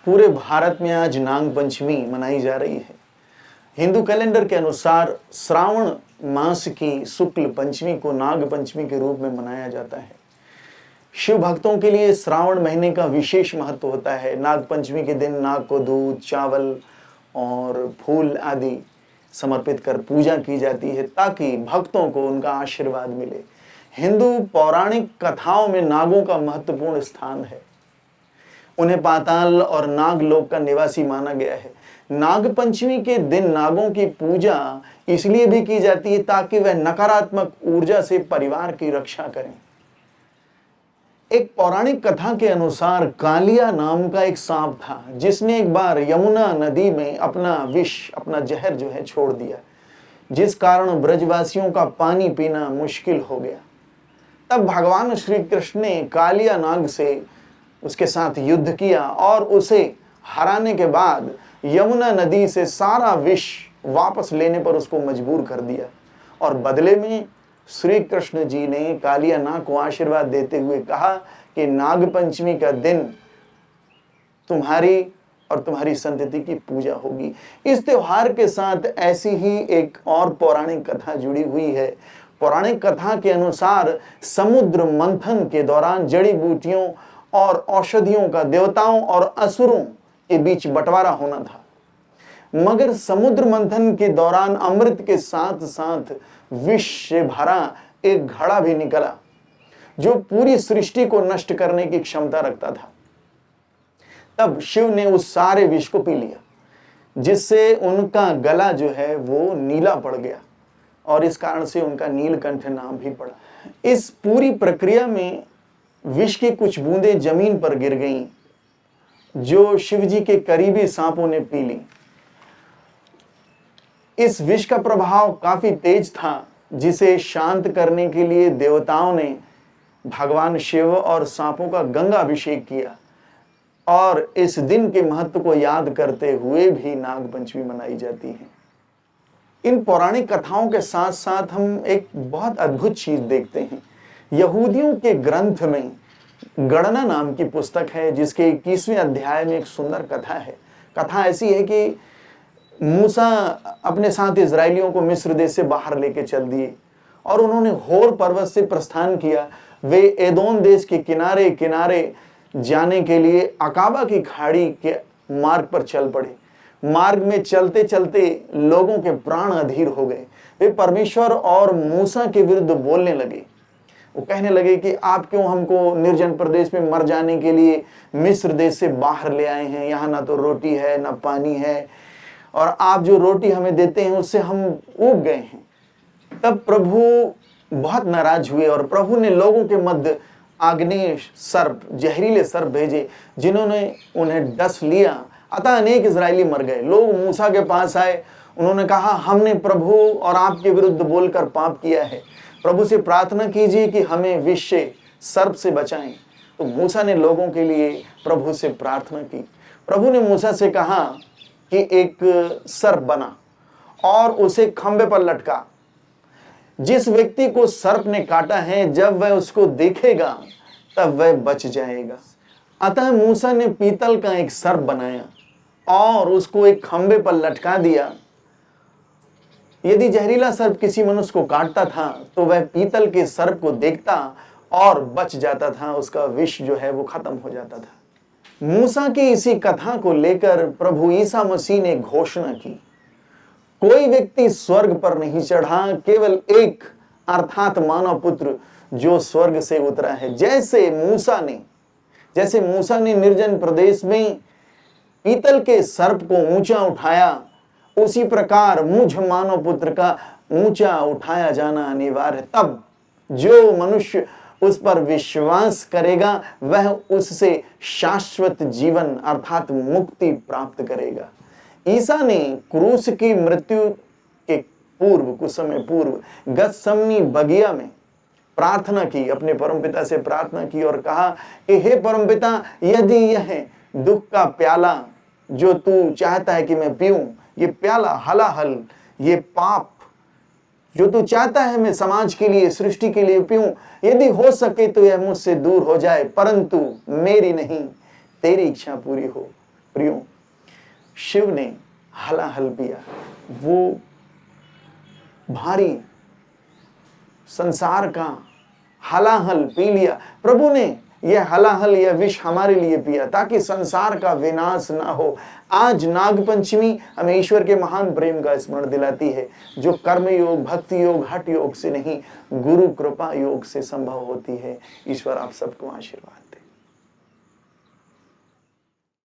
पूरे भारत में आज नाग पंचमी मनाई जा रही है। हिंदू कैलेंडर के अनुसार श्रावण मास की शुक्ल पंचमी को नाग पंचमी के रूप में मनाया जाता है। शिव भक्तों के लिए श्रावण महीने का विशेष महत्व होता है। नाग पंचमी के दिन नाग को दूध, चावल और फूल आदि समर्पित कर पूजा की जाती है ताकि भक्तों को उनका आशीर्वाद मिले। हिंदू पौराणिक कथाओं में नागों का महत्वपूर्ण स्थान है। उन्हें पाताल और नागलोक का निवासी माना गया है। नाग पंचमी के दिन नागों की पूजा इसलिए भी की जाती है ताकि वह नकारात्मक ऊर्जा से परिवार की रक्षा करें। एक पौराणिक कथा के अनुसार कालिया नाम का एक सांप था जिसने एक बार यमुना नदी में अपना जहर जो है छोड़ दिया, जिस कारण ब्रजवासियों का पानी पीना मुश्किल हो गया। तब भगवान श्री कृष्ण ने कालिया नाग से उसके साथ युद्ध किया और उसे हराने के बाद यमुना नदी से सारा विष वापस लेने पर उसको मजबूर कर दिया। और बदले में श्री कृष्ण जी ने कालिया नाग को आशीर्वाद देते हुए कहा कि नाग पंचमी का दिन तुम्हारी और तुम्हारी संतति की पूजा होगी। इस त्योहार के साथ ऐसी ही एक और पौराणिक कथा जुड़ी हुई है। पौराणिक कथा के अनुसार समुद्र मंथन के दौरान जड़ी बूटियों और औषधियों का देवताओं और असुरों के बीच बंटवारा होना था, मगर समुद्र मंथन के दौरान अमृत के साथ साथ विष से भरा एक घड़ा भी निकला जो पूरी सृष्टि को नष्ट करने की क्षमता रखता था। तब शिव ने उस सारे विष को पी लिया, जिससे उनका गला जो है वो नीला पड़ गया और इस कारण से उनका नीलकंठ नाम भी पड़ा। इस पूरी प्रक्रिया में विष की कुछ बूंदें जमीन पर गिर गईं जो शिव जी के करीबी सांपों ने पी ली। इस विष का प्रभाव काफी तेज था, जिसे शांत करने के लिए देवताओं ने भगवान शिव और सांपों का गंगा अभिषेक किया और इस दिन के महत्व को याद करते हुए भी नाग पंचमी मनाई जाती है। इन पौराणिक कथाओं के साथ साथ हम एक बहुत अद्भुत चीज देखते हैं। यहूदियों के ग्रंथ में गणना नाम की पुस्तक है जिसके 21वें अध्याय में एक सुंदर कथा है। कथा ऐसी है कि मूसा अपने साथ इजरायलियों को मिस्र देश से बाहर लेके चल दिए और उन्होंने होर पर्वत से प्रस्थान किया। वे एदोम देश के किनारे किनारे जाने के लिए अकाबा की खाड़ी के मार्ग पर चल पड़े। मार्ग में चलते चलते लोगों के प्राण अधीर हो गए। वे परमेश्वर और मूसा के विरुद्ध बोलने लगे। वो कहने लगे कि आप क्यों हमको निर्जन प्रदेश में मर जाने के लिए मिस्र देश से बाहर ले आए हैं। यहाँ ना तो रोटी है ना पानी है और आप जो रोटी हमें देते हैं उससे हम ऊब गए हैं। तब प्रभु बहुत नाराज हुए और प्रभु ने लोगों के मध्य आग्नेय सर्प, जहरीले सर्प भेजे जिन्होंने उन्हें डस लिया। अतः अनेक इजरायली मर गए। लोग मूसा के पास आए, उन्होंने कहा हमने प्रभु और आपके विरुद्ध बोलकर पाप किया है, प्रभु से प्रार्थना कीजिए कि हमें विष से, सर्प से बचाएं। तो मूसा ने लोगों के लिए प्रभु से प्रार्थना की। प्रभु ने मूसा से कहा कि एक सर्प बना और उसे खंबे पर लटका। जिस व्यक्ति को सर्प ने काटा है जब वह उसको देखेगा तब वह बच जाएगा। अतः मूसा ने पीतल का एक सर्प बनाया और उसको एक खंबे पर लटका दिया। यदि जहरीला सर्प किसी मनुष्य को काटता था तो वह पीतल के सर्प को देखता और बच जाता था, उसका विष जो है वो खत्म हो जाता था। मूसा की इसी कथा को लेकर प्रभु ईसा मसीह ने घोषणा की, कोई व्यक्ति स्वर्ग पर नहीं चढ़ा, केवल एक अर्थात मानव पुत्र जो स्वर्ग से उतरा है। जैसे मूसा ने निर्जन प्रदेश में पीतल के सर्प को ऊंचा उठाया, उसी प्रकार मुझ मानव पुत्र का ऊंचा उठाया जाना अनिवार्य है। तब जो मनुष्य उस पर विश्वास करेगा वह उससे शाश्वत जीवन अर्थात मुक्ति प्राप्त करेगा। ईसा ने क्रूस की मृत्यु के पूर्व, कुछ समय पूर्व गतसमनी बगिया में प्रार्थना की, अपने परमपिता से प्रार्थना की और कहा कि हे परमपिता, यदि यह दुख का प्याला जो तू चाहता है कि मैं पीऊं, ये प्याला हलाहल, ये पाप जो तू चाहता है मैं समाज के लिए, सृष्टि के लिए पीऊं, यदि हो सके तो यह मुझसे दूर हो जाए, परंतु मेरी नहीं तेरी इच्छा पूरी हो। प्रियो, शिव ने हलाहल पिया, वो भारी संसार का हलाहल पी लिया। प्रभु ने यह हलाहल या विष हमारे लिए पिया ताकि संसार का विनाश ना हो। आज नागपंचमी हमें ईश्वर के महान प्रेम का स्मरण दिलाती है, जो कर्म योग, भक्ति योग, हठ योग से नहीं, गुरु कृपा योग से संभव होती है। ईश्वर आप सबको आशीर्वाद दे।